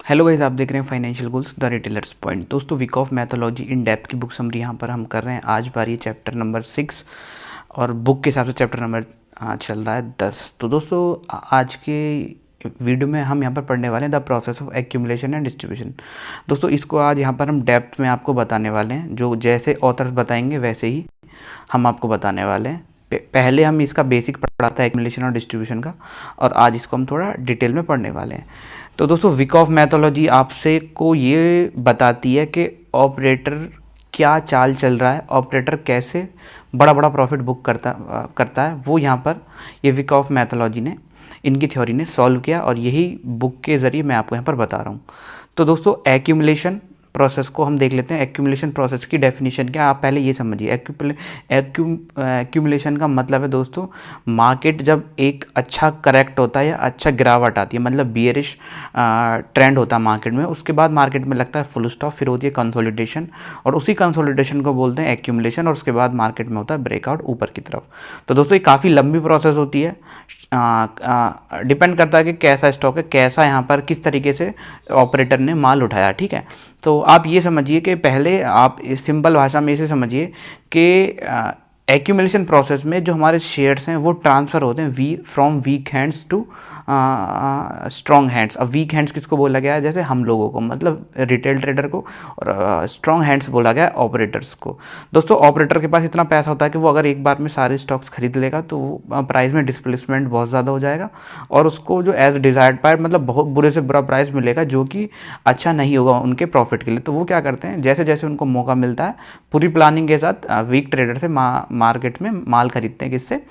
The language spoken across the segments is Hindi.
हेलो गाइस, आप देख रहे हैं financial goals the retailers point. दोस्तों, week of mythology in depth की बुक समरी यहाँ पर हम कर रहे हैं। आज बारी चैप्टर नंबर 6 और बुक के हिसाब से चैप्टर नंबर चल रहा है 10। तो दोस्तों, आज के वीडियो में हम यहाँ पर पढ़ने वाले हैं the process of accumulation and distribution. दोस्तों, इसको आज यहाँ पर हम डेप्थ में आपको बताने वाले हैं। जो जैसे ऑथर्स बताएंगे वैसे ही हम आपको बताने वाले हैं। पहले हम इसका बेसिक पढ़ा था एक्यूमुलेशन और डिस्ट्रीब्यूशन का, और आज इसको हम थोड़ा डिटेल में पढ़ने वाले हैं। तो दोस्तों, वीक ऑफ मैथोलॉजी आपसे को ये बताती है कि ऑपरेटर क्या चाल चल रहा है, ऑपरेटर कैसे बड़ा बड़ा प्रॉफिट बुक करता है। वो यहाँ पर ये वीक ऑफ मैथोलॉजी ने, इनकी थ्योरी ने सॉल्व किया, और यही बुक के ज़रिए मैं आपको यहाँ पर बता रहा हूँ। तो दोस्तों, एक्यूमुलेशन प्रोसेस को हम देख लेते हैं। एक्यूमुलेशन प्रोसेस की डेफिनेशन क्या, आप पहले ये समझिए। एक्यूमुलेशन का मतलब है दोस्तों, मार्केट जब एक अच्छा करेक्ट होता है या अच्छा गिरावट आती है, मतलब बियरिश ट्रेंड होता है मार्केट में, उसके बाद मार्केट में लगता है फुल स्टॉप, फिर होती है कंसोलिडेशन, और उसी कंसोलिडेशन को बोलते हैं एक्यूमुलेशन, और उसके बाद मार्केट में होता है ब्रेकआउट ऊपर की तरफ। तो दोस्तों, ये काफ़ी लंबी प्रोसेस होती है। डिपेंड करता है कि कैसा स्टॉक है, कैसा यहाँ पर किस तरीके से ऑपरेटर ने माल उठाया। ठीक है, तो आप ये समझिए कि पहले आप सिंपल भाषा में इसे समझिए कि एक्यूमुलेशन प्रोसेस में जो हमारे शेयर्स हैं वो ट्रांसफ़र होते हैं from weak hands to strong hands. अब वीक हैंड्स किसको बोला गया है, जैसे हम लोगों को, मतलब रिटेल ट्रेडर को, और स्ट्रॉन्ग हैंड्स बोला गया है ऑपरेटर्स को। दोस्तों, ऑपरेटर के पास इतना पैसा होता है कि वो अगर एक बार में सारे स्टॉक्स खरीद लेगा तो प्राइस में डिस्प्लेसमेंट बहुत ज़्यादा हो जाएगा, और उसको जो एज डिज़ायर्ड प्राइस, मतलब बहुत बुरे से बुरा प्राइस मिलेगा, जो कि अच्छा नहीं होगा उनके प्रॉफिट के लिए। तो वो क्या करते हैं, जैसे जैसे उनको मौका मिलता है, पूरी प्लानिंग के साथ वीक ट्रेडर से मार्केट में माल खरीदते हैं। किससे?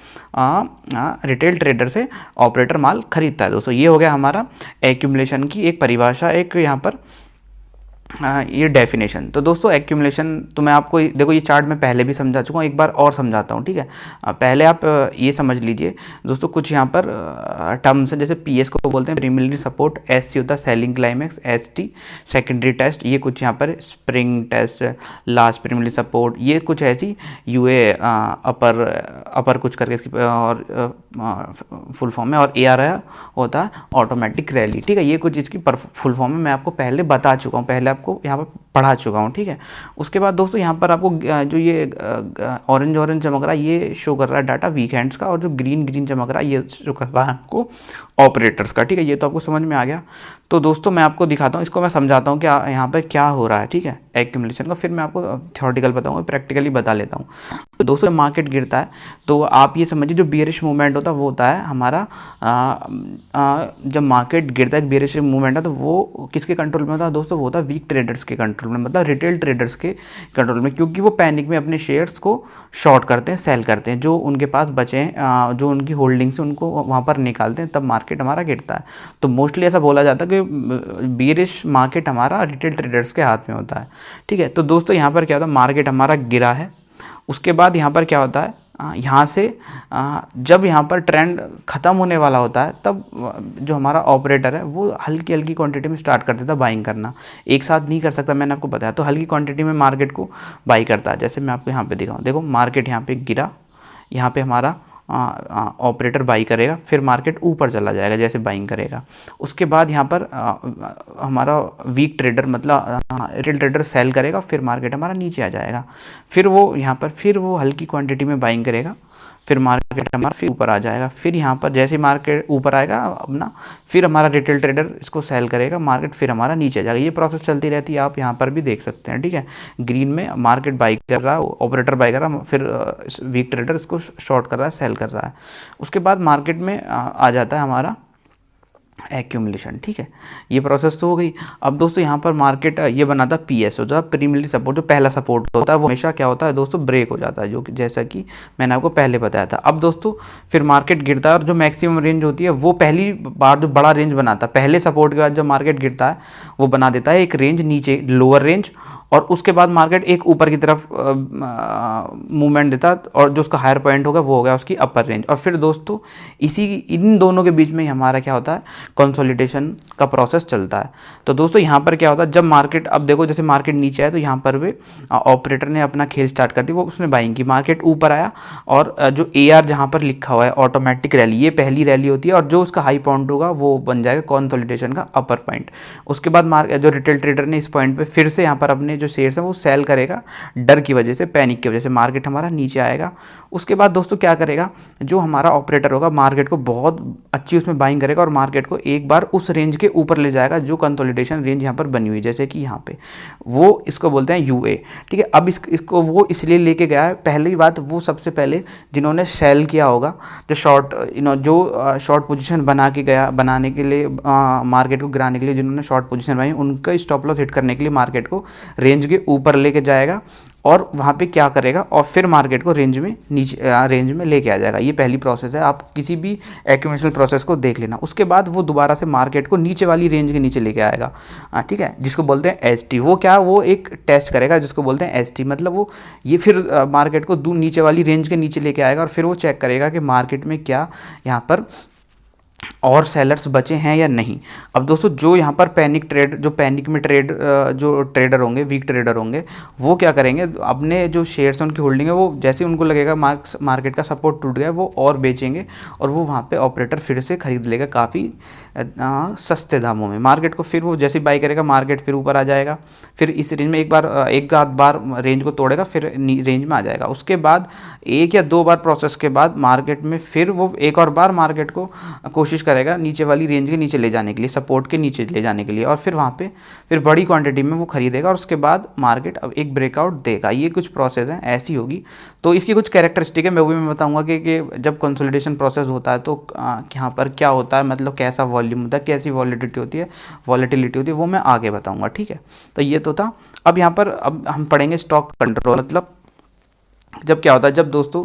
रिटेल ट्रेडर से ऑपरेटर माल खरीदता है। दोस्तों, ये हो गया हमारा एक्यूमुलेशन की एक परिभाषा, एक यहाँ पर ये डेफिनेशन। तो दोस्तों, एक्यूमुलेशन तो मैं आपको देखो, ये चार्ट मैं पहले भी समझा चुका हूँ, एक बार और समझाता हूँ। ठीक है, पहले आप ये समझ लीजिए दोस्तों, कुछ यहाँ पर टर्म्स हैं, जैसे पीएस को बोलते हैं प्राइमरी सपोर्ट, एससी होता है selling climax, ST secondary test, ये कुछ यहाँ पर spring test, last primary support, ये कुछ ऐसी यूए अपर कुछ करके इसकी और फुल फॉर्म में, और ARR होता है ऑटोमेटिक रैली। ठीक है, ये कुछ इसकी फुल फॉर्म में मैं आपको पहले बता चुका हूँ, पहले आपको यहाँ पर पढ़ा चुका हूँ। ठीक है, उसके बाद दोस्तों, यहाँ पर आपको जो ये ऑरेंज चमक रहा है, ये शो कर रहा है डाटा वीक हैंड्स का, और जो ग्रीन चमक रहा है, ये शो कर रहा है आपको ऑपरेटर्स का। ठीक है, ये तो आपको समझ में आ गया। तो दोस्तों, मैं आपको दिखाता हूँ, इसको मैं समझाता हूँ कि यहाँ पर क्या हो रहा है। ठीक है, एक्यूमुलेशन का, फिर मैं आपको थ्योरेटिकल बताऊँगा, प्रैक्टिकली बता लेता हूँ। तो दोस्तों, मार्केट गिरता है तो आप ये समझिए, जो बियरिश मूवमेंट होता है वो होता है हमारा, जब मार्केट गिरता है, बियरिश मूवमेंट है, तो वो किसके कंट्रोल में होता है दोस्तों? वो होता है वीक ट्रेडर्स के कंट्रोल में, मतलब रिटेल ट्रेडर्स के कंट्रोल में, क्योंकि वो पैनिक में अपने शेयर्स को शॉर्ट करते हैं, सेल करते हैं, जो उनके पास बचे हैं, जो उनकी होल्डिंग्स हैं, उनको वहाँ पर निकालते हैं, तब मार्केट हमारा गिरता है। तो मोस्टली ऐसा बोला जाता है कि बियरिश मार्केट हमारा रिटेल ट्रेडर्स के हाथ में होता है। ठीक है, तो दोस्तों, यहाँ पर क्या होता है, मार्केट हमारा गिरा है, उसके बाद यहाँ पर क्या होता है, यहाँ से जब यहाँ पर ट्रेंड ख़त्म होने वाला होता है, तब जो हमारा ऑपरेटर है वो हल्की हल्की क्वांटिटी में स्टार्ट कर देता है बाइंग करना। एक साथ नहीं कर सकता, मैंने आपको बताया, तो हल्की क्वांटिटी में मार्केट को बाई करता है। जैसे मैं आपको यहाँ पे दिखाऊँ, देखो मार्केट यहाँ पे गिरा, यहाँ पे हमारा ऑपरेटर बाई करेगा, फिर मार्केट ऊपर चला जाएगा जैसे बाइंग करेगा। उसके बाद यहाँ पर हमारा वीक ट्रेडर, मतलब रिटेल ट्रेडर सेल करेगा, फिर मार्केट हमारा नीचे आ जाएगा। फिर वो यहाँ पर फिर वो हल्की क्वांटिटी में बाइंग करेगा, फिर मार्केट हमारा फिर ऊपर आ जाएगा। फिर यहाँ पर जैसे ही मार्केट ऊपर आएगा अपना, फिर हमारा रिटेल ट्रेडर इसको सेल करेगा, मार्केट फिर हमारा नीचे आ जाएगा। ये प्रोसेस चलती रहती है, आप यहाँ पर भी देख सकते हैं। ठीक है, ग्रीन में मार्केट बाई कर रहा है, ऑपरेटर बाई कर रहा है, फिर वीक ट्रेडर इसको शॉर्ट कर रहा है, सेल कर रहा है। उसके बाद मार्केट में आ जाता है हमारा एक्यूमुलेशन। ठीक है, ये प्रोसेस तो हो गई। अब दोस्तों, यहाँ पर मार्केट ये बनाता है पीएस, होता है प्राइमरी सपोर्ट, जो पहला सपोर्ट होता है वो हमेशा क्या होता है दोस्तों, ब्रेक हो जाता है, जो कि जैसा कि मैंने आपको पहले बताया था। अब दोस्तों, फिर मार्केट गिरता है, और जो मैक्सिमम रेंज होती है वो पहली बार जो बड़ा रेंज बनाता है, पहले सपोर्ट के बाद जब मार्केट गिरता है वो बना देता है एक रेंज नीचे, लोअर रेंज, और उसके बाद मार्केट एक ऊपर की तरफ मूवमेंट देता और जो उसका हायर पॉइंट होगा वो हो गया उसकी अपर रेंज। और फिर दोस्तों इन दोनों के बीच में ही हमारा क्या होता है, कंसोलिडेशन का प्रोसेस चलता है। तो दोस्तों यहाँ पर क्या होता है, जब मार्केट, अब देखो जैसे मार्केट नीचे आया तो यहाँ पर भी ऑपरेटर ने अपना खेल स्टार्ट कर दी, वो उसने बाइंग की, मार्केट ऊपर आया और जो AR जहाँ पर लिखा हुआ है ऑटोमेटिक रैली, ये पहली रैली होती है और जो उसका हाई पॉइंट होगा वो बन जाएगा कंसोलिडेशन का अपर पॉइंट। उसके बाद जो रिटेल ट्रेडर ने इस पॉइंट पे फिर से यहाँ पर अपने जो शेयर्स हैं वो सेल करेगा, डर की वजह से, पैनिक की वजह से मार्केट हमारा नीचे आएगा। उसके बाद दोस्तों क्या करेगा, जो हमारा ऑपरेटर होगा मार्केट को बहुत अच्छी उसमें बाइंग करेगा और मार्केट को एक बार उस रेंज के ऊपर ले जाएगा जो कंसोलिडेशन रेंज यहाँ पर बनी हुई, जैसे कि यहाँ पे वो इसको बोलते हैं UA। ठीक है, अब इसको वो इसलिए लेके गया है, पहली बात वो सबसे पहले जिन्होंने सेल किया होगा, जो शॉर्ट पोजीशन बनाने के लिए मार्केट को गिराने के लिए जिन्होंने शॉर्ट पोजीशन बनाई, उनका स्टॉप लॉस हिट करने के लिए मार्केट को रेंज के ऊपर लेके जाएगा और वहाँ पे क्या करेगा और फिर मार्केट को रेंज में लेके आ जाएगा। ये पहली प्रोसेस है, आप किसी भी एक्यूमुलेशन प्रोसेस को देख लेना। उसके बाद वो दोबारा से मार्केट को नीचे वाली रेंज के नीचे लेके आएगा, ठीक है, जिसको बोलते हैं ST। वो एक टेस्ट करेगा जिसको बोलते हैं ST, मतलब वो ये फिर मार्केट को नीचे वाली रेंज के नीचे लेके आएगा और फिर वो चेक करेगा कि मार्केट में क्या यहाँ पर और सेलर्स बचे हैं या नहीं। अब दोस्तों जो यहाँ पर पैनिक में जो ट्रेडर होंगे, वीक ट्रेडर होंगे, वो क्या करेंगे, अपने जो शेयर्स हैं उनकी होल्डिंग है वो जैसे उनको लगेगा मार्केट का सपोर्ट टूट गया वो और बेचेंगे और वो वहाँ पे ऑपरेटर फिर से खरीद लेगा काफ़ी सस्ते दामों में। मार्केट को फिर वो जैसे बाई करेगा मार्केट फिर ऊपर आ जाएगा, फिर इस रेंज में एक आध बार रेंज को तोड़ेगा, फिर रेंज में आ जाएगा। उसके बाद 1 या 2 बार प्रोसेस के बाद मार्केट में फिर वो एक और बार मार्केट को कोशिश करेगा नीचे वाली रेंज के नीचे ले जाने के लिए, सपोर्ट के नीचे ले जाने के लिए, और फिर वहाँ पे फिर बड़ी क्वांटिटी में वो खरीदेगा और उसके बाद मार्केट अब एक ब्रेकआउट देगा। ये कुछ प्रोसेस है, ऐसी होगी। तो इसकी कुछ कैरेक्टरिस्टिक है, मैं बताऊंगा कि जब कंसोलिडेशन प्रोसेस होता है तो यहाँ पर क्या होता है, मतलब कैसा वॉल्यूम होता है, कैसी वॉलेटिलिटी होती है, वो मैं आगे बताऊंगा। ठीक है, तो ये तो था। अब यहाँ पर अब हम पढ़ेंगे स्टॉक कंट्रोल, मतलब जब क्या होता है, जब दोस्तों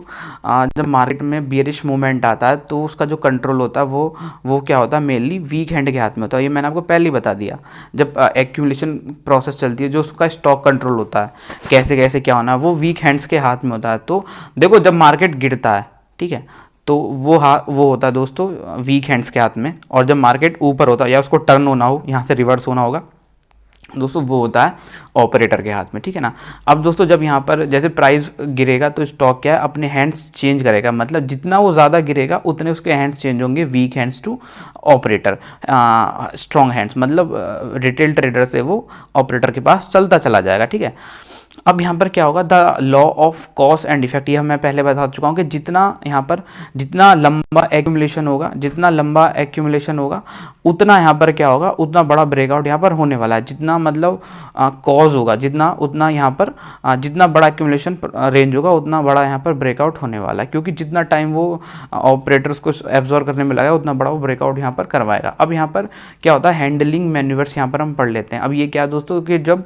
जब मार्केट में बियरिश मूवमेंट आता है तो उसका जो कंट्रोल होता है वो क्या होता है, मेनली वीक हैंड के हाथ में होता है। ये मैंने आपको पहले ही बता दिया। जब एक्यूमुलेशन प्रोसेस चलती है, जो उसका स्टॉक कंट्रोल होता है, कैसे कैसे क्या होना है, वो वीक हैंड्स के हाथ में होता है। तो देखो जब मार्केट गिरता है, ठीक है, तो वो होता है दोस्तों वीक हैंड्स के हाथ में, और जब मार्केट ऊपर होता है या उसको टर्न होना हो, यहाँ से रिवर्स होना होगा दोस्तों, वो होता है ऑपरेटर के हाथ में। ठीक है ना। अब दोस्तों जब यहाँ पर जैसे प्राइस गिरेगा तो स्टॉक क्या है, अपने हैंड्स चेंज करेगा, मतलब जितना वो ज़्यादा गिरेगा उतने उसके हैंड्स चेंज होंगे, weak hands to operator, strong hands, मतलब रिटेल ट्रेडर से वो ऑपरेटर के पास चलता चला जाएगा। ठीक है। अब यहाँ पर क्या होगा, the law of cause and effect, ये मैं पहले बता चुका हूँ कि जितना लंबा एक्यूमुलेशन होगा उतना यहाँ पर क्या होगा, उतना बड़ा ब्रेकआउट यहाँ पर होने वाला है। जितना मतलब कॉज होगा उतना यहाँ पर जितना बड़ा एक्यूमुलेशन रेंज होगा उतना बड़ा यहाँ पर ब्रेकआउट होने वाला है, क्योंकि जितना टाइम वो ऑपरेटर्स को एब्जॉर्व करने में लगेगा उतना बड़ा वो ब्रेकआउट यहाँ पर करवाएगा। अब यहाँ पर क्या होता है, हैंडलिंग मैन्यूवर्स यहाँ पर हम पढ़ लेते हैं। अब ये क्या दोस्तों कि जब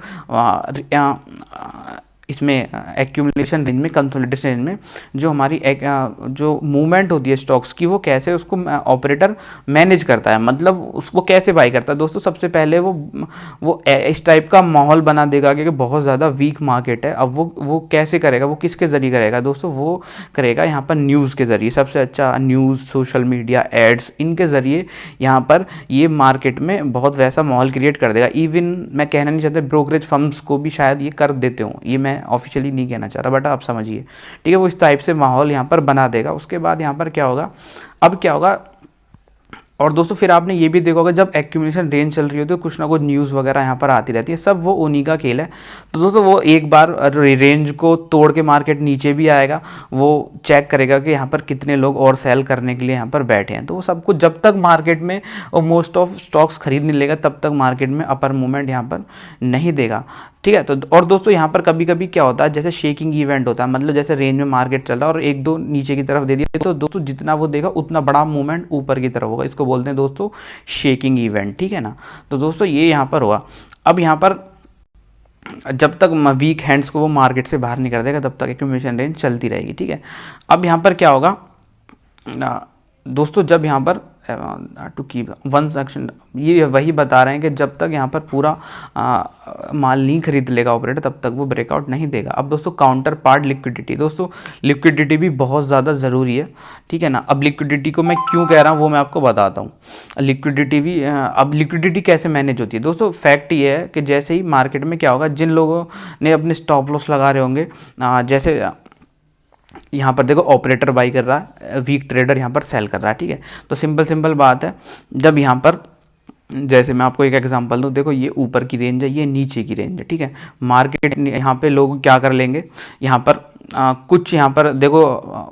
इसमें एक्यूमुलेशन रेंज में, कंसोलिडेशन रेंज में जो हमारी जो मूवमेंट होती है स्टॉक्स की, वो कैसे उसको ऑपरेटर मैनेज करता है, मतलब उसको कैसे बाई करता है दोस्तों। सबसे पहले वो इस टाइप का माहौल बना देगा कि बहुत ज़्यादा वीक मार्केट है। अब वो कैसे करेगा, वो किसके ज़रिए करेगा दोस्तों, वो करेगा यहाँ पर न्यूज़ के ज़रिए। सबसे अच्छा न्यूज़, सोशल मीडिया, एड्स, इनके ज़रिए यहाँ पर ये मार्केट में बहुत वैसा माहौल क्रिएट कर देगा। इवन मैं कहना नहीं चाहता, ब्रोकरेज फर्म्स को भी शायद ये कर देते हों, ये मैं ऑफिशियली नहीं कहना चाह रहा, बट आप समझिए। ठीक है, वो इस टाइप से माहौल यहाँ पर बना देगा। उसके बाद यहाँ पर क्या होगा, अब क्या होगा, और दोस्तों फिर आपने ये भी देखा होगा जब एक्यूमुलेशन रेंज चल रही होती है कुछ ना कुछ न्यूज़ वगैरह यहाँ पर आती रहती है, सब वो उन्हीं का खेल है। तो दोस्तों वो एक बार रेंज को तोड़ के मार्केट नीचे भी आएगा, वो चेक करेगा कि यहाँ पर कितने लोग और सेल करने के लिए यहाँ पर बैठे हैं। तो वो सब कुछ जब तक मार्केट में मोस्ट ऑफ स्टॉक्स खरीद नहीं लेगा तब तक मार्केट में अपर मूवमेंट यहाँ पर नहीं देगा। ठीक है। तो और दोस्तों यहाँ पर कभी कभी क्या होता है, जैसे शेकिंग इवेंट होता है, मतलब जैसे रेंज में मार्केट चल रहा है और एक दो नीचे की तरफ दे दिया, तो दोस्तों जितना वो देगा उतना बड़ा मूवमेंट ऊपर की तरफ होगा। इसको बोलते हैं दोस्तों शेकिंग इवेंट। ठीक है ना। तो दोस्तों ये यहाँ पर हुआ। अब यहाँ पर जब तक वीक हैंड्स को वो मार्केट से बाहर नहीं कर देगा तब तक एक्यूमुलेशन रेंज चलती रहेगी। ठीक है। अब यहाँ पर क्या होगा दोस्तों, जब यहाँ पर टू कीप वन सेक्शन, ये वही बता रहे हैं कि जब तक यहाँ पर पूरा माल नहीं खरीद लेगा ऑपरेटर तब तक वो ब्रेकआउट नहीं देगा। अब दोस्तों काउंटर पार्ट लिक्विडिटी, दोस्तों लिक्विडिटी भी बहुत ज़्यादा ज़रूरी है, ठीक है ना। अब लिक्विडिटी को मैं क्यों कह रहा हूँ वो मैं आपको बताता हूँ। लिक्विडिटी भी अब लिक्विडिटी कैसे मैनेज होती है दोस्तों, फैक्ट ये है कि जैसे ही मार्केट में क्या होगा, जिन लोगों ने अपने स्टॉप लॉस लगा रहे होंगे, जैसे यहाँ पर देखो ऑपरेटर बाई कर रहा है, वीक ट्रेडर यहाँ पर सेल कर रहा है, ठीक है। तो सिंपल बात है, जब यहाँ पर जैसे मैं आपको एक एग्जांपल दूँ, देखो ये ऊपर की रेंज है, ये नीचे की रेंज है, ठीक है। मार्केट यहाँ पे लोग क्या कर लेंगे, यहाँ पर कुछ यहाँ पर देखो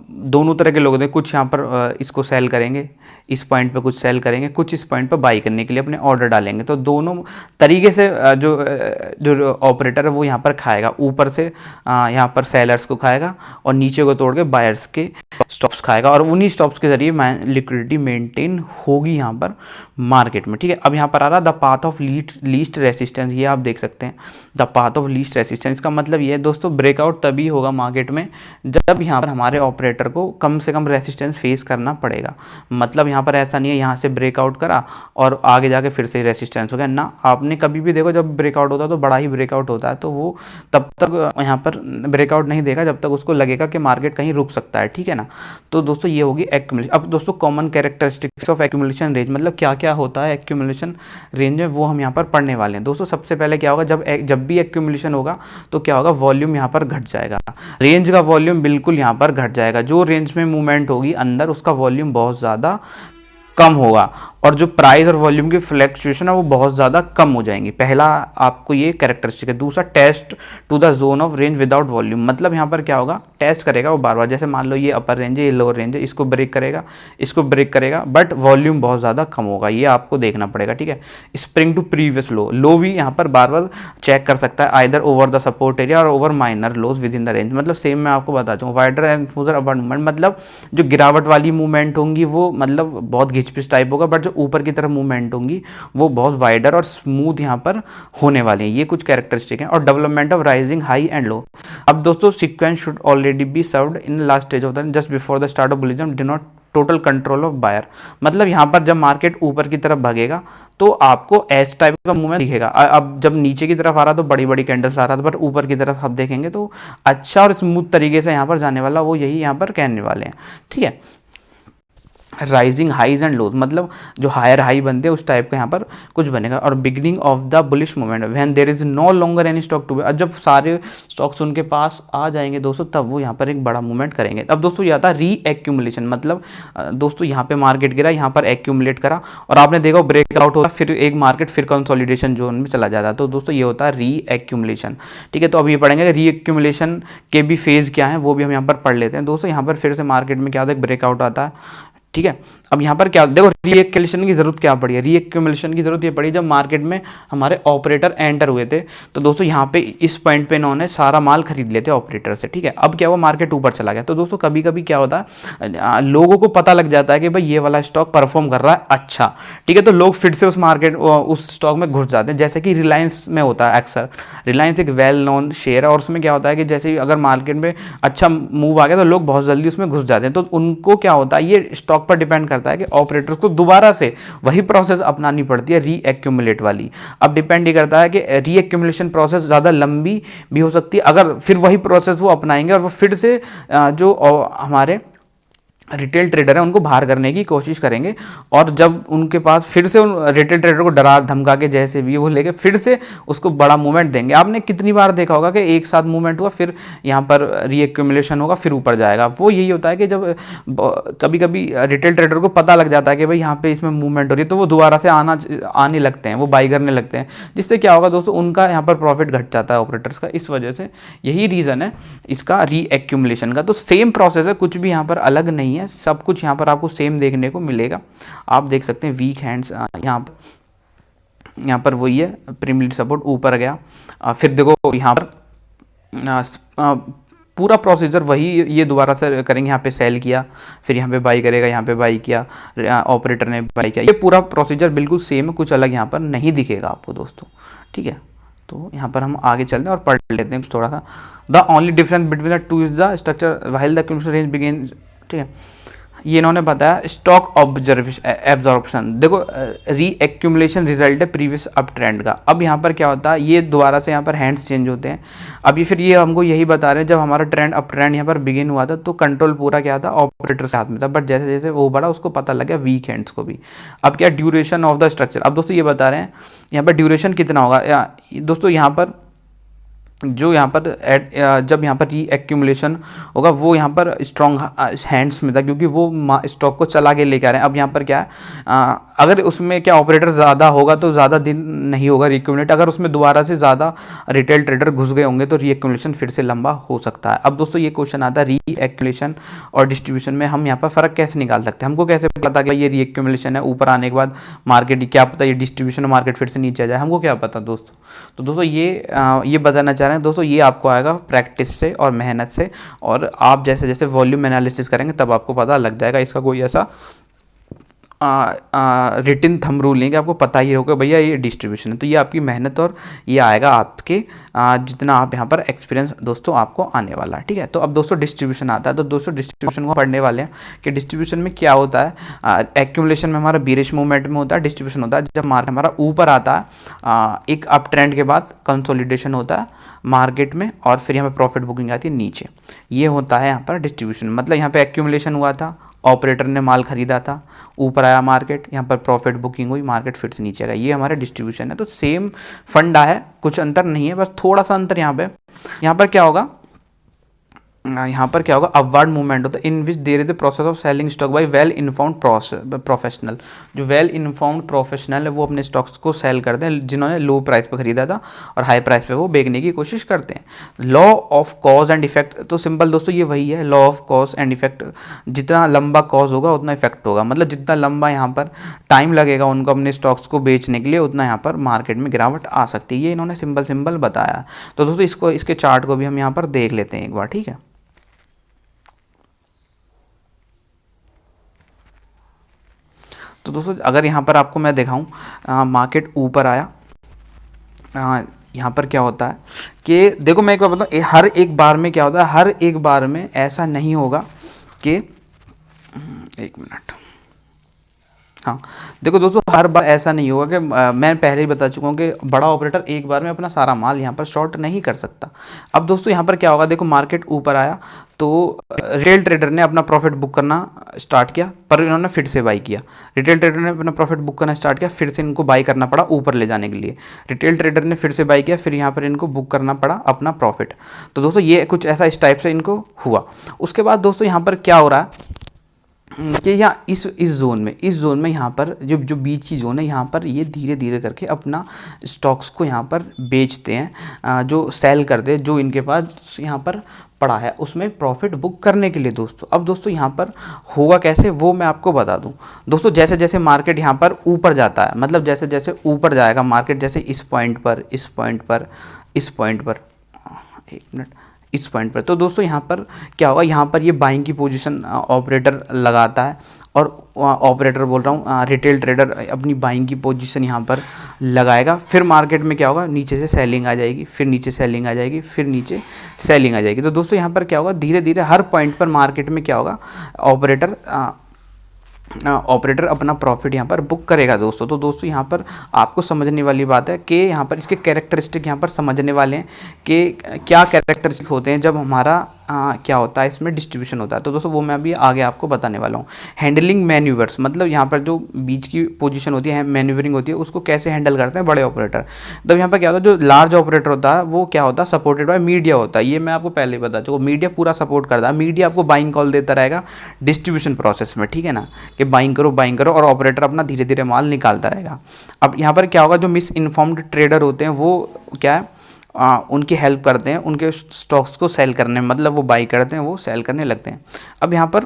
दोनों तरह के लोग हैं, कुछ यहाँ पर इसको सेल करेंगे, इस पॉइंट पे कुछ सेल करेंगे, कुछ इस पॉइंट पे बाई करने के लिए अपने ऑर्डर डालेंगे। तो दोनों तरीके से जो ऑपरेटर है वो यहाँ पर खाएगा, ऊपर से यहाँ पर सेलर्स को खाएगा और नीचे को तोड़ के बायर्स के स्टॉप्स खाएगा, और उन्हीं स्टॉप्स के जरिए लिक्विडिटी मेंटेन होगी यहाँ पर मार्केट में, ठीक है। अब यहाँ पर आ रहा the path of least resistance, ये आप देख सकते हैं the path of least resistance का मतलब ये है दोस्तों, ब्रेकआउट तभी होगा मार्केट में जब यहाँ पर हमारे ऑपरेटर को कम से कम रेसिस्टेंस फेस करना पड़ेगा। मतलब यहाँ पर ऐसा नहीं है यहाँ से ब्रेकआउट करा और आगे जाके फिर से रेसिस्टेंस हो गया ना। आपने कभी भी देखो जब ब्रेकआउट होता है तो बड़ा ही ब्रेकआउट होता है, तो वो तब तक यहाँ पर ब्रेकआउट नहीं देगा जब तक उसको लगेगा कि मार्केट कहीं रुक सकता है, ठीक है ना। तो दोस्तों ये होगी एक्यूमुलेशन। अब दोस्तों common characteristics of accumulation range, मतलब क्या क्या होता है एक्यूमुलेशन रेंज में, वो हम यहाँ पर पढ़ने वाले हैं दोस्तों। सबसे पहले क्या होगा, जब भी एक्यूमुलेशन होगा तो क्या होगा, वॉल्यूम यहाँ पर घट जाएगा, रेंज का वॉल्यूम बिल्कुल यहाँ पर घट जाएगा। जो रेंज में मूवमेंट होगी अंदर उसका वॉल्यूम बहुत ज़्यादा कम होगा, और जो प्राइस और वॉल्यूम की फ्लैक्चुएशन है वो बहुत ज़्यादा कम हो जाएंगी। पहला आपको ये कैरेक्टरिस्टिक है। दूसरा, test to the zone of range without volume, मतलब यहाँ पर क्या होगा, टेस्ट करेगा वो बार बार, जैसे मान लो ये अपर रेंज है, ये लोअर रेंज है, इसको ब्रेक करेगा बट वॉल्यूम बहुत ज़्यादा कम होगा, ये आपको देखना पड़ेगा, ठीक है। स्प्रिंग टू प्रीवियस लो भी यहाँ पर बार बार चेक कर सकता है, either over the support area और over minor lows within the range. मतलब सेम मैं आपको बताता हूँ, wider and smoother upward movement, मतलब जो गिरावट वाली मूवमेंट होंगी वो मतलब बहुत घिचपिच टाइप होगा, बट जो ऊपर की तरफ मूवमेंट होंगी वो बहुत वाइडर और स्मूथ यहाँ पर होने वाले हैं। ये कुछ कैरेक्टरिस्टिक हैं। और development of rising high and low, अब दोस्तों sequence should already be served in last stage of the just before the start of bullism, do not total control of buyer. मतलब यहाँ पर जब मार्केट ऊपर की तरफ भागेगा तो आपको एस टाइप का मूवमेंट दिखेगा। अब जब नीचे की तरफ आ रहा तो बड़ी बड़ी कैंडल्स आ रहा था, बट ऊपर की तरफ आप देखेंगे तो अच्छा और स्मूथ तरीके से यहाँ पर जाने वाला, वो यही यहाँ पर कहने वाले हैं, ठीक है। राइजिंग हाईज एंड लोज, मतलब जो हायर हाई बनते हैं उस टाइप का यहाँ पर कुछ बनेगा। और beginning of the bullish movement when there is no longer any stock to be, जब सारे स्टॉक्स उनके पास आ जाएंगे दोस्तों तब वो यहाँ पर एक बड़ा मूवमेंट करेंगे। अब दोस्तों ये आता है री एक्यूमुलेशन, मतलब दोस्तों यहाँ पे मार्केट गिरा, यहाँ पर एक्यूमुलेट करा और आपने देखा ब्रेकआउट होता, फिर एक मार्केट फिर कंसोलिडेशन जोन में चला जाता है, तो दोस्तों ये होता है री एक्यूमुलेशन, ठीक है। तो अब ये पढ़ेंगे री एक्यूमुलेशन के भी फेज क्या है, वो भी हम यहाँ पर पढ़ लेते हैं दोस्तों। यहाँ पर फिर से मार्केट में क्या होता है, ब्रेकआउट आता है, ठीक है। अब यहाँ पर क्या देखो, रीएक्यूमुलेशन की जरूरत क्या पड़ी है, रीएक्यूमुलेशन की जरूरत ये पड़ी जब मार्केट में हमारे ऑपरेटर एंटर हुए थे, तो दोस्तों यहाँ पे इस पॉइंट पे इन्होंने सारा माल खरीद लेते ऑपरेटर से, ठीक है। अब क्या हुआ, मार्केट ऊपर चला गया, तो दोस्तों कभी कभी क्या होता है, लोगों को पता लग जाता है कि भाई ये वाला स्टॉक परफॉर्म कर रहा है अच्छा, ठीक है, तो लोग फिर से उस स्टॉक में घुस जाते हैं। जैसे कि रिलायंस में होता है अक्सर, रिलायंस एक वेल नोन शेयर है और उसमें क्या होता है कि जैसे अगर मार्केट में अच्छा मूव आ गया तो लोग बहुत जल्दी उसमें घुस जाते हैं। तो उनको क्या होता है, ये स्टॉक पर डिपेंड करता है कि ऑपरेटर्स को दोबारा से वही प्रोसेस अपनानी पड़ती है, री एक्यूमुलेट वाली। अब डिपेंड ये करता है कि री एक्यूमुलेशन प्रोसेस ज़्यादा लंबी भी हो सकती है, अगर फिर वही प्रोसेस वो अपनाएंगे और वो फिर से जो हमारे रिटेल ट्रेडर है उनको बाहर करने की कोशिश करेंगे, और जब उनके पास फिर से उन रिटेल ट्रेडर को डरा धमका के जैसे भी वो लेके फिर से उसको बड़ा मूवमेंट देंगे। आपने कितनी बार देखा होगा कि एक साथ मूवमेंट हुआ, फिर यहाँ पर रीएक्यूमुलेशन होगा, फिर ऊपर जाएगा। वो यही होता है कि जब कभी कभी रिटेल ट्रेडर को पता लग जाता है कि भाई यहाँ पे इसमें मूवमेंट हो रही है, तो वो दोबारा से आने लगते हैं, वो बाई करने लगते हैं, जिससे क्या होगा दोस्तों, उनका यहाँ पर प्रॉफिट घट जाता है ऑपरेटर्स का। इस वजह से यही रीज़न है इसका रीएक्यूमुलेशन का। तो सेम प्रोसेस है, कुछ भी यहाँ पर अलग नहीं है, सब कुछ यहाँ पर आपको सेम देखने को मिलेगा। आप देख सकते हैं वीक हैंड्स यहाँ पर वही है, प्रीमियम सपोर्ट ऊपर गया, फिर देखो यहाँ पर पूरा प्रोसीजर वही, ये दोबारा से करेंगे, यहाँ पे सेल किया, फिर यहाँ पे बाई करेगा, यहाँ पे बाई किया, ऑपरेटर ने बाई किया, ये पूरा प्रोसीजर बिल्कुल सेम है, कुछ अलग यहाँ पर नहीं दिखेगा आपको दोस्तों, ठीक है। तो यहाँ पर हम आगे चलते हैं और पढ़ लेते हैं थोड़ा सा। The only difference between the two is the structure while the accumulation range begin, ठीक है। ये इन्होंने बताया स्टॉक एब्जॉर्प्शन। देखो री एक्यूमुलेशन रिजल्ट है प्रीवियस अप ट्रेंड का। अब यहाँ पर क्या होता है, ये दोबारा से यहाँ पर हैंड्स चेंज होते हैं। अब ये फिर ये हमको यही बता रहे हैं, जब हमारा ट्रेंड अप ट्रेंड यहाँ पर बिगिन हुआ था तो कंट्रोल पूरा क्या था, ऑपरेटर के हाथ में था, बट जैसे जैसे वो बढ़ा उसको पता लग गया वीक हैंड्स को भी। अब क्या ड्यूरेशन ऑफ द स्ट्रक्चर, अब दोस्तों ये बता रहे हैं यहाँ पर ड्यूरेशन कितना होगा। दोस्तों यहाँ पर जो यहाँ पर जब यहाँ पर री एक्यूमुलेशन होगा वो यहाँ पर स्ट्रॉन्ग हैंड्स में था, क्योंकि वो स्टॉक को चला के लेके आ रहे हैं। अब यहाँ पर क्या है, अगर उसमें क्या ऑपरेटर ज़्यादा होगा तो ज़्यादा दिन नहीं होगा रीएक्यूमुलेट, अगर उसमें दोबारा से ज़्यादा रिटेल ट्रेडर घुस गए होंगे तो रीएक्यूमुलेशन फिर से लंबा हो सकता है। अब दोस्तों ये क्वेश्चन आता है रीएक्यूमुलेशन और डिस्ट्रीब्यूशन में हम यहाँ पर फ़र्क कैसे निकाल सकते हैं। हमको कैसे पता कि ये रीएक्यूमुलेशन है, ऊपर आने के बाद मार्केट, क्या पता ये डिस्ट्रीब्यूशन मार्केट फिर से नीचे आ जाए, हमको क्या पता दोस्तों। तो दोस्तों ये बताना चाह रहे हैं दोस्तों, ये आपको आएगा प्रैक्टिस से और मेहनत से, और आप जैसे जैसे वॉल्यूम एनालिसिस करेंगे तब आपको पता लग जाएगा। इसका कोई ऐसा रिटिन थंब रूल नहीं कि आपको पता ही होगा भैया ये डिस्ट्रीब्यूशन है। तो ये आपकी मेहनत और ये आएगा आपके जितना आप यहाँ पर एक्सपीरियंस दोस्तों आपको आने वाला है, ठीक है। तो अब दोस्तों डिस्ट्रीब्यूशन आता है, तो दोस्तों डिस्ट्रीब्यूशन को पढ़ने वाले हैं कि डिस्ट्रीब्यूशन में क्या होता है। एक्यूमुलेशन में हमारा बीरिश मूवमेंट में होता है, डिस्ट्रीब्यूशन होता है जब मार्केट हमारा ऊपर आता है, एक अप ट्रेंड के बाद कंसोलिडेशन होता है मार्केट में, और फिर यहाँ पर प्रॉफिट बुकिंग आती है नीचे। ये होता है यहाँ पर डिस्ट्रीब्यूशन। मतलब यहाँ पर एक्यूमुलेशन हुआ था, ऑपरेटर ने माल खरीदा था, ऊपर आया मार्केट, यहाँ पर प्रॉफिट बुकिंग हुई, मार्केट फिर से नीचे आएगा, ये हमारा डिस्ट्रीब्यूशन है। तो सेम फंडा है, कुछ अंतर नहीं है, बस थोड़ा सा अंतर यहाँ पर क्या होगा, यहाँ पर क्या होगा, अपवर्ड मूवमेंट होता है in which there is the process of selling stock by well informed professional. जो वेल इन्फॉर्म्ड प्रोफेशनल है वो अपने स्टॉक्स को सेल करते हैं, जिन्होंने लो प्राइस पे खरीदा था और हाई प्राइस पे वो बेचने की कोशिश करते हैं। Law of cause and effect, तो सिंपल दोस्तों ये वही है, law of cause and effect. जितना लंबा कॉज होगा उतना इफेक्ट होगा, मतलब जितना लंबा यहाँ पर टाइम लगेगा उनको अपने स्टॉक्स को बेचने के लिए, उतना यहाँ पर मार्केट में गिरावट आ सकती है। ये इन्होंने सिंपल बताया। तो दोस्तों इसके चार्ट को भी हम यहाँ पर देख लेते हैं एक बार, ठीक है। तो दोस्तों अगर यहाँ पर आपको मैं दिखाऊं, मार्केट ऊपर आया, यहाँ पर क्या होता है कि देखो मैं एक बार बताऊँ, हर एक बार में क्या होता है, हर एक बार में ऐसा नहीं होगा कि, एक मिनट, हाँ देखो दोस्तों हर बार ऐसा नहीं होगा कि मैं पहले ही बता चुका हूँ कि बड़ा ऑपरेटर एक बार में अपना सारा माल यहाँ पर शॉर्ट नहीं कर सकता। अब दोस्तों यहाँ पर क्या होगा, देखो मार्केट ऊपर आया तो रिटेल ट्रेडर ने अपना प्रॉफिट बुक करना स्टार्ट किया, पर इन्होंने फिर से बाई किया। रिटेल ट्रेडर ने अपना प्रॉफिट बुक करना स्टार्ट किया, फिर से इनको बाई करना पड़ा ऊपर ले जाने के लिए। रिटेल ट्रेडर ने फिर से बाई किया, फिर यहाँ पर इनको बुक करना पड़ा अपना प्रॉफिट। तो दोस्तों ये कुछ ऐसा इस टाइप से इनको हुआ। उसके बाद दोस्तों यहाँ पर क्या हो रहा है कि यहाँ इस जोन में यहाँ पर जो बीच की जोन है, यहाँ पर ये धीरे धीरे करके अपना स्टॉक्स को यहाँ पर बेचते हैं, जो सेल करते हैं, जो इनके पास यहाँ पर पड़ा है उसमें प्रॉफिट बुक करने के लिए दोस्तों। अब दोस्तों यहाँ पर होगा कैसे वो मैं आपको बता दूँ दोस्तों। जैसे जैसे मार्केट यहाँ पर ऊपर जाता है, मतलब जैसे जैसे ऊपर जाएगा मार्केट, जैसे इस पॉइंट पर, एक मिनट, इस पॉइंट पर, तो दोस्तों यहाँ पर क्या होगा, यहाँ पर ये बाइंग की पोजीशन ऑपरेटर लगाता है, और ऑपरेटर बोल रहा हूँ रिटेल ट्रेडर अपनी बाइंग की पोजीशन यहाँ पर लगाएगा। फिर मार्केट में क्या होगा, नीचे से सेलिंग आ जाएगी, फिर नीचे सेलिंग आ जाएगी, फिर नीचे सेलिंग आ जाएगी। तो दोस्तों यहाँ पर क्या होगा, धीरे धीरे हर पॉइंट पर मार्केट में क्या होगा, ऑपरेटर अपना प्रॉफिट यहाँ पर बुक करेगा दोस्तों। तो दोस्तों यहाँ पर आपको समझने वाली बात है कि यहाँ पर इसके कैरेक्टरिस्टिक यहाँ पर समझने वाले हैं कि क्या कैरेक्टरिस्टिक होते हैं जब हमारा क्या होता है इसमें डिस्ट्रीब्यूशन होता है। तो दोस्तों वो मैं अभी आगे आपको बताने वाला हूँ। हैंडलिंग मैन्यूवर्स, मतलब यहाँ पर जो बीच की पोजीशन होती है, मैन्यूवरिंग होती है, उसको कैसे हैंडल करते हैं बड़े ऑपरेटर। तब यहाँ पर क्या होता है, जो लार्ज ऑपरेटर होता है वो क्या होता है, सपोर्टेड बाय मीडिया होता है। ये मैं आपको पहले ही बता चुका, मीडिया पूरा सपोर्ट करता है। मीडिया आपको बाइंग कॉल देता रहेगा डिस्ट्रीब्यूशन प्रोसेस में, ठीक है ना, कि बाइंग करो, और ऑपरेटर अपना धीरे धीरे माल निकालता रहेगा। अब यहाँ पर क्या होगा, जो मिस इन्फॉर्म्ड ट्रेडर होते हैं वो क्या है, उनकी हेल्प करते हैं उनके स्टॉक्स को सेल करने में, मतलब वो बाई करते हैं, वो सेल करने लगते हैं। अब यहाँ पर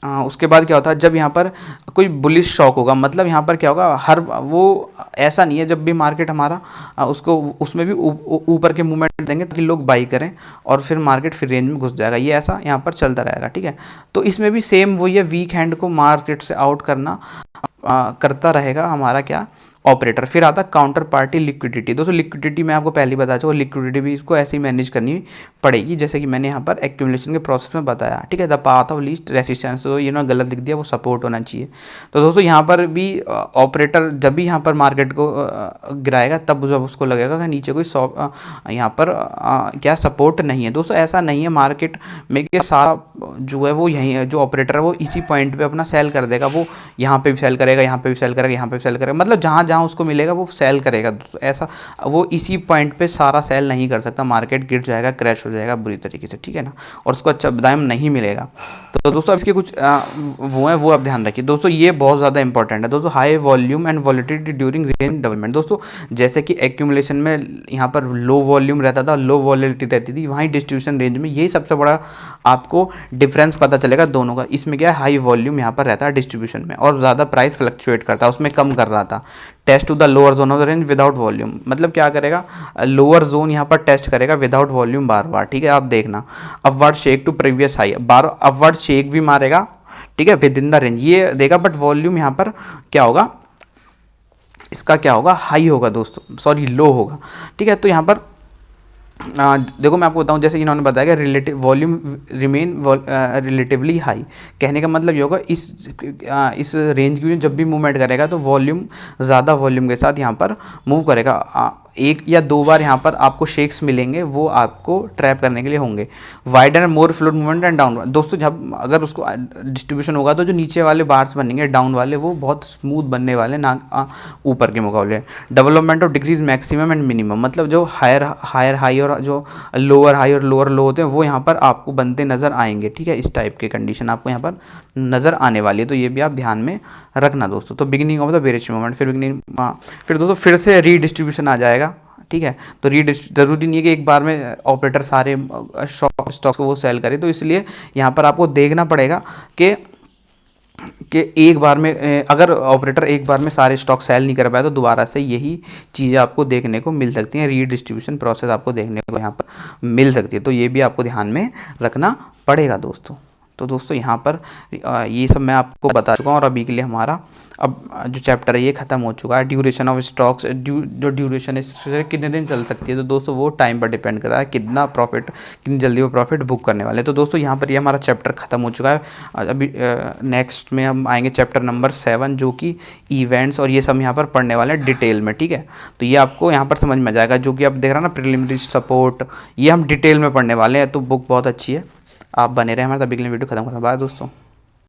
उसके बाद क्या होता है, जब यहाँ पर कोई बुलिश शॉक होगा, मतलब यहाँ पर क्या होगा, हर वो ऐसा नहीं है जब भी मार्केट हमारा उसको उसमें भी ऊपर के मूवमेंट देंगे ताकि लोग बाई करें और फिर मार्केट फिर रेंज में घुस जाएगा, ये ऐसा यहाँ पर चलता रहेगा, ठीक है। तो इसमें भी सेम वही है, वीक हैंड को मार्केट से आउट करना करता रहेगा हमारा क्या ऑपरेटर। फिर आता काउंटर पार्टी लिक्विडिटी। दोस्तों लिक्विडिटी मैं आपको पहले ही बता चुका, लिक्विडिटी भी इसको ऐसे ही मैनेज करनी पड़ेगी जैसे कि मैंने यहाँ पर एक्यूमुलेशन के प्रोसेस में बताया, ठीक है। The path of least resistance, तो ये ना गलत लिख दिया, वो सपोर्ट होना चाहिए। तो दोस्तों यहाँ पर भी ऑपरेटर जब भी यहाँ पर मार्केट को गिराएगा तब जब उसको लगेगा कि नीचे कोई यहाँ पर क्या सपोर्ट नहीं है। दोस्तों ऐसा नहीं है मार्केट में कि सारा जो है वो यहीं जो ऑपरेटर है वो इसी पॉइंट पे अपना सेल कर देगा, वो यहाँ पे भी सेल करेगा, यहाँ पे भी सेल करेगा, यहाँ पे भी सेल करेगा, मतलब जहाँ जहाँ उसको मिलेगा वो सेल करेगा। ऐसा वो इसी पॉइंट पे सारा सेल नहीं कर सकता, मार्केट गिर जाएगा, क्रैश हो जाएगा बुरी तरीके से, ठीक है ना, और उसको अच्छा दाम नहीं मिलेगा। तो दोस्तों इसके कुछ वो है वो आप ध्यान रखिए। दोस्तों ये बहुत ज़्यादा इंपॉर्टेंट है दोस्तों, high volume and volatility during range development. दोस्तों जैसे कि एक्यूमुलेशन में यहाँ पर लो वॉल्यूम रहता था, लो वॉलिटिलिटी रहती थी, वहीं डिस्ट्रीब्यूशन रेंज में यही सबसे बड़ा आपको डिफरेंस पता चलेगा दोनों का। इसमें क्या है, हाई वॉल्यूम यहाँ पर रहता है डिस्ट्रीब्यूशन में और ज़्यादा प्राइस फ्लक्चुएट करता है, उसमें कम कर रहा था। Test to the lower zone of the range without volume, मतलब क्या करेगा, लोअर जोन यहाँ पर टेस्ट करेगा विदाउट वॉल्यूम बार बार, ठीक है। आप देखना upward shake to previous high, bar upward shake भी मारेगा, ठीक है, विद इन द रेंज ये देगा, बट वॉल्यूम यहाँ पर क्या होगा, इसका क्या होगा, हाई होगा दोस्तों, सॉरी लो होगा, ठीक है। तो यहाँ पर देखो मैं आपको बताऊं, जैसे इन्होंने बताया कि relative volume remain relatively high, कहने का मतलब ये होगा इस रेंज की जब भी मूवमेंट करेगा तो वॉल्यूम ज़्यादा वॉल्यूम के साथ यहाँ पर मूव करेगा। एक या दो बार यहाँ पर आपको शेक्स मिलेंगे, वो आपको ट्रैप करने के लिए होंगे। Wider and more fluid movement and down, दोस्तों जब अगर उसको डिस्ट्रीब्यूशन होगा तो जो नीचे वाले बार्स बनेंगे डाउन वाले वो बहुत स्मूथ बनने वाले ना ऊपर के मुकाबले। Development of degrees maximum and minimum, मतलब जो हायर हाई और जो लोअर हाई और लोअर लो होते हैं वो यहाँ पर आपको बनते नज़र आएंगे, ठीक है। इस टाइप की कंडीशन आपको यहाँ पर नज़र आने वाली है, तो ये भी आप ध्यान में रखना दोस्तों। तो beginning of the bearish movement, फिर दोस्तों फिर से रीडिस्ट्रीब्यूशन आ जाएगा, ठीक है। तो ज़रूरी नहीं है कि एक बार में ऑपरेटर सारे स्टॉक्स को वो सेल करे, तो इसलिए यहाँ पर आपको देखना पड़ेगा कि एक बार में अगर ऑपरेटर एक बार में सारे स्टॉक सेल नहीं कर पाया तो दोबारा से यही चीज़ें आपको देखने को मिल सकती हैं, रीडिस्ट्रीब्यूशन प्रोसेस आपको देखने को यहाँ पर मिल सकती है। तो ये भी आपको ध्यान में रखना पड़ेगा दोस्तों। तो दोस्तों यहाँ पर ये सब मैं आपको बता चुका हूँ, और अभी के लिए हमारा अब जो चैप्टर है ये ख़त्म हो चुका है। ड्यूरेशन ऑफ स्टॉक्स, जो ड्यूरेशन है कितने दिन चल सकती है, तो दोस्तों वो टाइम पर डिपेंड कर रहा है कितना प्रॉफिट, कितनी जल्दी वो प्रॉफिट बुक करने वाले। तो दोस्तों यहाँ पर ये हमारा चैप्टर ख़त्म हो चुका है। अभी नेक्स्ट में हम आएंगे चैप्टर नंबर 7 जो कि इवेंट्स और ये सब यहाँ पर पढ़ने वाले हैं डिटेल में, ठीक है। तो ये आपको यहाँ पर समझ में आ जाएगा, जो कि आप देख रहे हैं ना प्रिलिमिनरी सपोर्ट, ये हम डिटेल में पढ़ने वाले हैं। तो बुक बहुत अच्छी है, आप बने रहे हमारे। तभी के लिए वीडियो खत्म करता हूं। बाय दोस्तों।